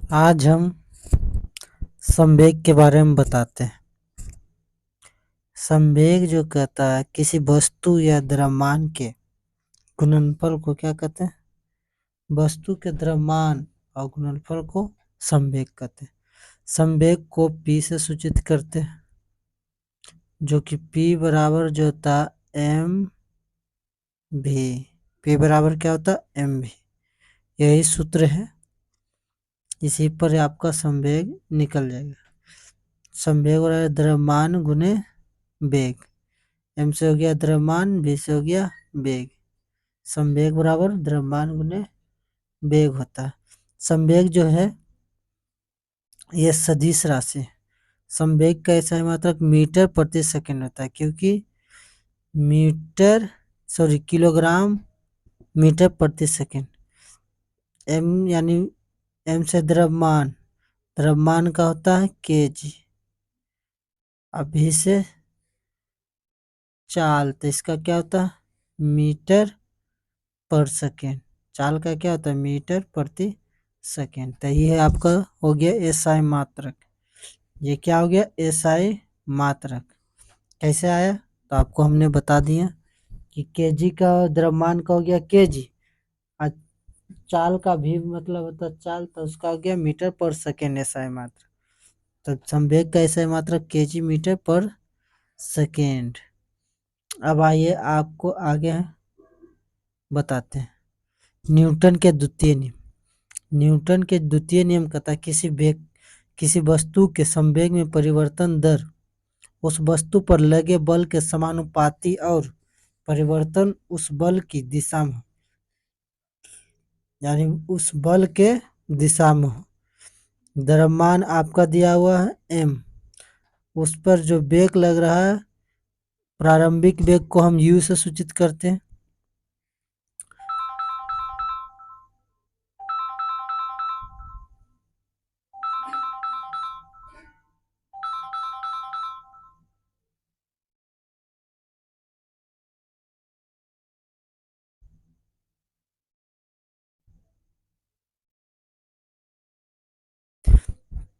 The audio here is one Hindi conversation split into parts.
आज हम संवेग के बारे में बताते हैं। संवेग जो कहता है किसी वस्तु या द्रव्यमान के गुणनफल को क्या कहते हैं? वस्तु के द्रव्यमान और गुणनफल को संवेग कहते हैं। संवेग को P से सूचित करते हैं, जो कि P बराबर जो होता है एम भी। P बराबर क्या होता है? एम भी। यही सूत्र है, इसी पर आपका संवेग निकल जाएगा। संवेग बराबर द्रव्यमान गुने वेग। एम से हो गया द्रव्यमान, बी से हो गया वेग। संवेग बराबर द्रव्यमान गुने वेग होता है। संवेग जो है यह सदिश राशि है। संवेग का ऐसा मात्रक मीटर प्रति सेकंड होता है, क्योंकि किलोग्राम मीटर प्रति सेकंड। एम यानी एम से द्रव्यमान, द्रव्यमान का होता है केजी। अभी से चाल, तो इसका क्या होता है? मीटर पर सेकेंड। चाल का क्या होता है? मीटर प्रति सेकेंड। तो ये आपका हो गया एसआई मात्रक। ये क्या हो गया? एसआई मात्रक। कैसे आया? तो आपको हमने बता दिया कि केजी का द्रव्यमान का हो गया केजी, और चाल का भी मतलब होता है चाल, तो उसका हो गया मीटर पर सेकेंड एसआई मात्रक। तो संवेग का एसआई मात्रक केजी मीटर पर सेकेंड। अब आइए आपको आगे बताते हैं न्यूटन के द्वितीय नियम। न्यूटन के द्वितीय नियम कहता है किसी वस्तु के संवेग में परिवर्तन दर उस वस्तु पर लगे बल के समानुपाती और परिवर्तन उस बल की दिशा में, यानी उस बल के दिशा में हो। द्रव्यमान आपका दिया हुआ है एम, उस पर जो वेग लग रहा है, प्रारंभिक वेग को हम यू से सूचित करते हैं।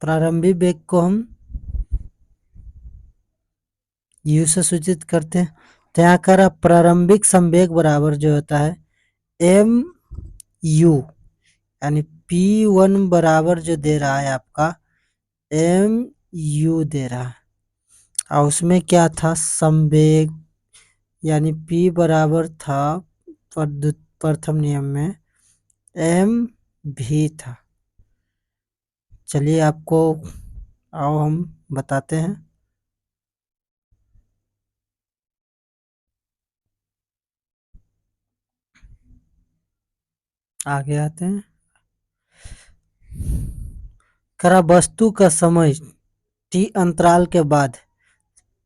प्रारंभिक वेग को हम यू से सूचित करते हैं। तो यहाँ कर प्रारंभिक संवेग बराबर जो होता है एम यू, यानी P1 बराबर जो दे रहा है आपका एम यू दे रहा है, और उसमें क्या था? संवेग, यानी P बराबर था प्रथम नियम में एम भी था। चलिए आपको आओ हम बताते हैं। आगे आते हैं। करा वस्तु का समय टी अंतराल के बाद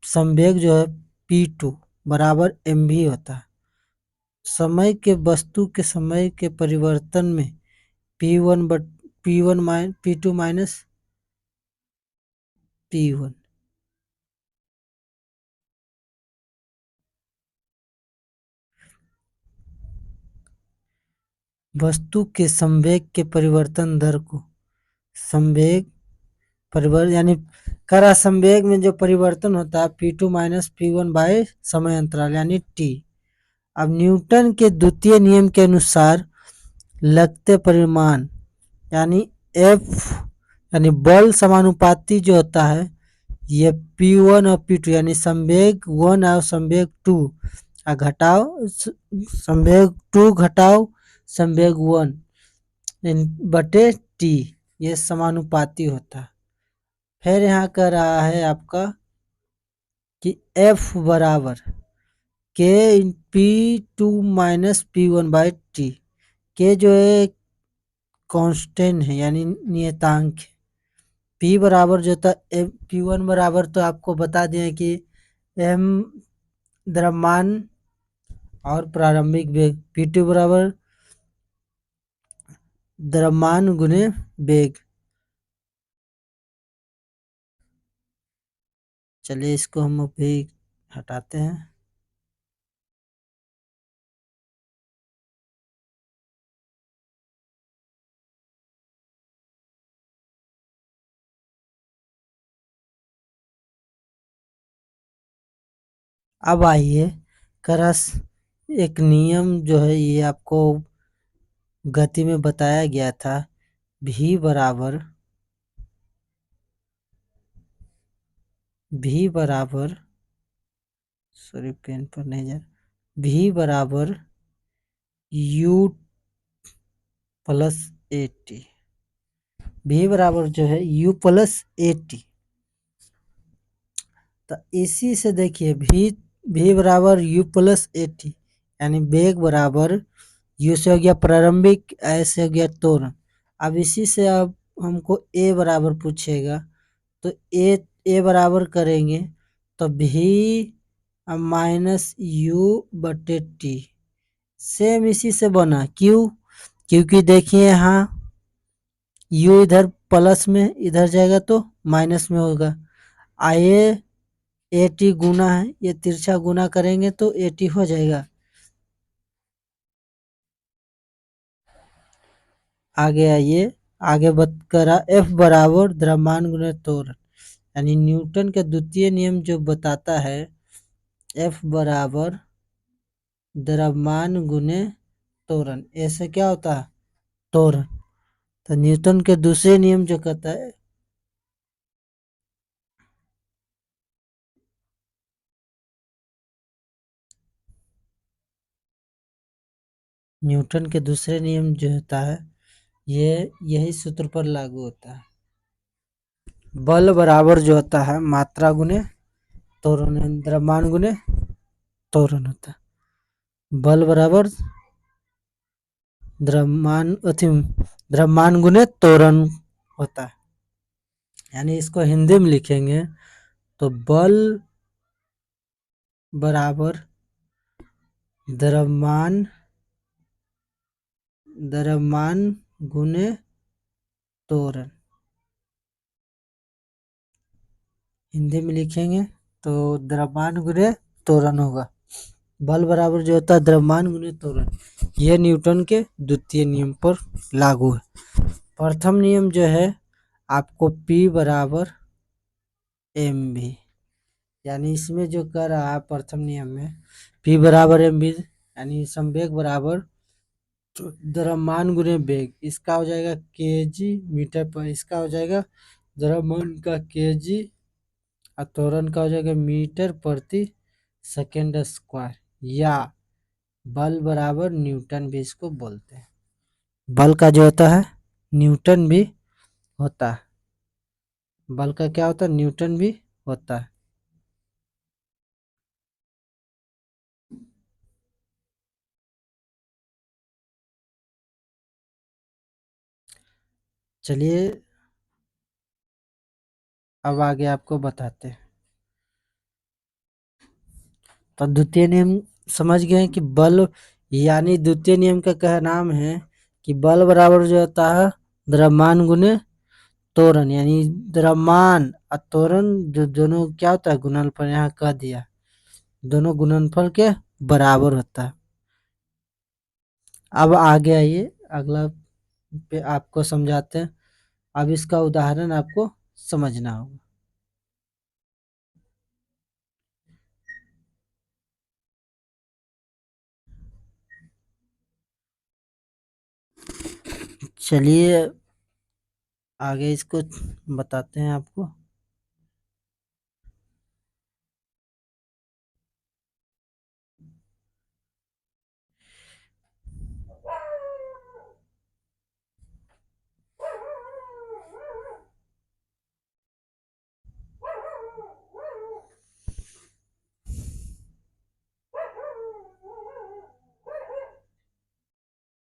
संवेग जो है P2 बराबर एम भी होता है। समय के वस्तु के समय के परिवर्तन में P2 माइनस P1। वस्तु के संवेग के परिवर्तन दर को संवेग परिवर्तन, यानी करा संवेग में जो परिवर्तन होता है P2 माइनस P1 बाय समय अंतराल यानी T। अब न्यूटन के द्वितीय नियम के अनुसार लगते परिमाण यानी F, यानी बल समानुपाती जो होता है, ये P1 और P2 यानी संवेग 1 और संवेग 2 घटाओ संवेग 2 घटाओ संवेग 1 बटे T, ये समानुपाती होता है। फिर यहाँ कर रहा है आपका कि F बराबर K P2 minus P1 by T। के जो है कांस्टेंट है, यानी नियतांक है। P बराबर जो था P1 बराबर तो आपको बता दिए कि m द्रव्यमान और प्रारंभिक वेग, P2 बराबर द्रव्यमान गुने वेग। चलिए इसको हम अभी हटाते हैं। अब आइए करस एक नियम जो है ये आपको गति में बताया गया था, v बराबर सॉरी पेन पर नहीं जा, v बराबर u plus A T, v बराबर जो है u प्लस ए टी। तो इसी से देखिए v बराबर u प्लस ए टी, यानी वेग बराबर u से हो गया प्रारंभिक, ए से हो गया त्वरण। अब इसी से अब हमको a बराबर पूछेगा, तो a बराबर करेंगे तो v माइनस u बटे टी, सेम इसी से बना। क्यों? क्योंकि देखिए यहाँ u इधर प्लस में इधर जाएगा तो माइनस में होगा, आइए ए टी गुना है, ये तिरछा गुना करेंगे तो ए टी हो जाएगा। आगे आइए, आगे बात करा एफ बराबर द्रव्यमान गुना त्वरण, यानी न्यूटन के द्वितीय नियम जो बताता है एफ बराबर द्रव्यमान गुने त्वरण, ऐसे क्या होता है त्वरण। तो न्यूटन के दूसरे नियम जो कहता है न्यूटन के दूसरे नियम जो होता है ये यही सूत्र पर लागू होता है। बल बराबर जो होता है मात्रा गुने त्वरण, द्रव्यमान गुने त्वरण होता है। बल बराबर द्रव्यमान गुने त्वरण होता है, यानी इसको हिंदी में लिखेंगे तो बल बराबर द्रव्यमान गुने त्वरण, हिंदी में लिखेंगे तो द्रव्यमान गुने त्वरण होगा। बल बराबर जो होता है द्रव्यमान गुने त्वरण, यह न्यूटन के द्वितीय नियम पर लागू है। प्रथम नियम जो है आपको P बराबर mv, यानी इसमें जो कर रहा है प्रथम नियम में P बराबर mv, यानी संवेग बराबर द्रव्यमान गुने वेग, इसका हो जाएगा kg मीटर पर, इसका हो जाएगा द्रव्यमान का kg और त्वरण का हो जाएगा मीटर प्रति सेकेंड स्क्वायर, या बल बराबर न्यूटन भी इसको बोलते हैं। बल का जो होता है न्यूटन भी होता है, बल का क्या होता है न्यूटन भी होता है। चलिए अब आगे आपको बताते हैं। तो द्वितीय नियम समझ गए कि बल, यानी द्वितीय नियम का कह नाम है कि बल बराबर जो होता है द्रव्यमान गुने त्वरण, यानी द्रव्यमान और त्वरण जो दोनों क्या होता है गुणनफल, यहाँ कह दिया दोनों गुणनफल के बराबर होता है। अब आगे आइए अगला पे आपको समझाते हैं। अब इसका उदाहरण आपको समझना होगा। चलिए आगे इसको बताते हैं आपको।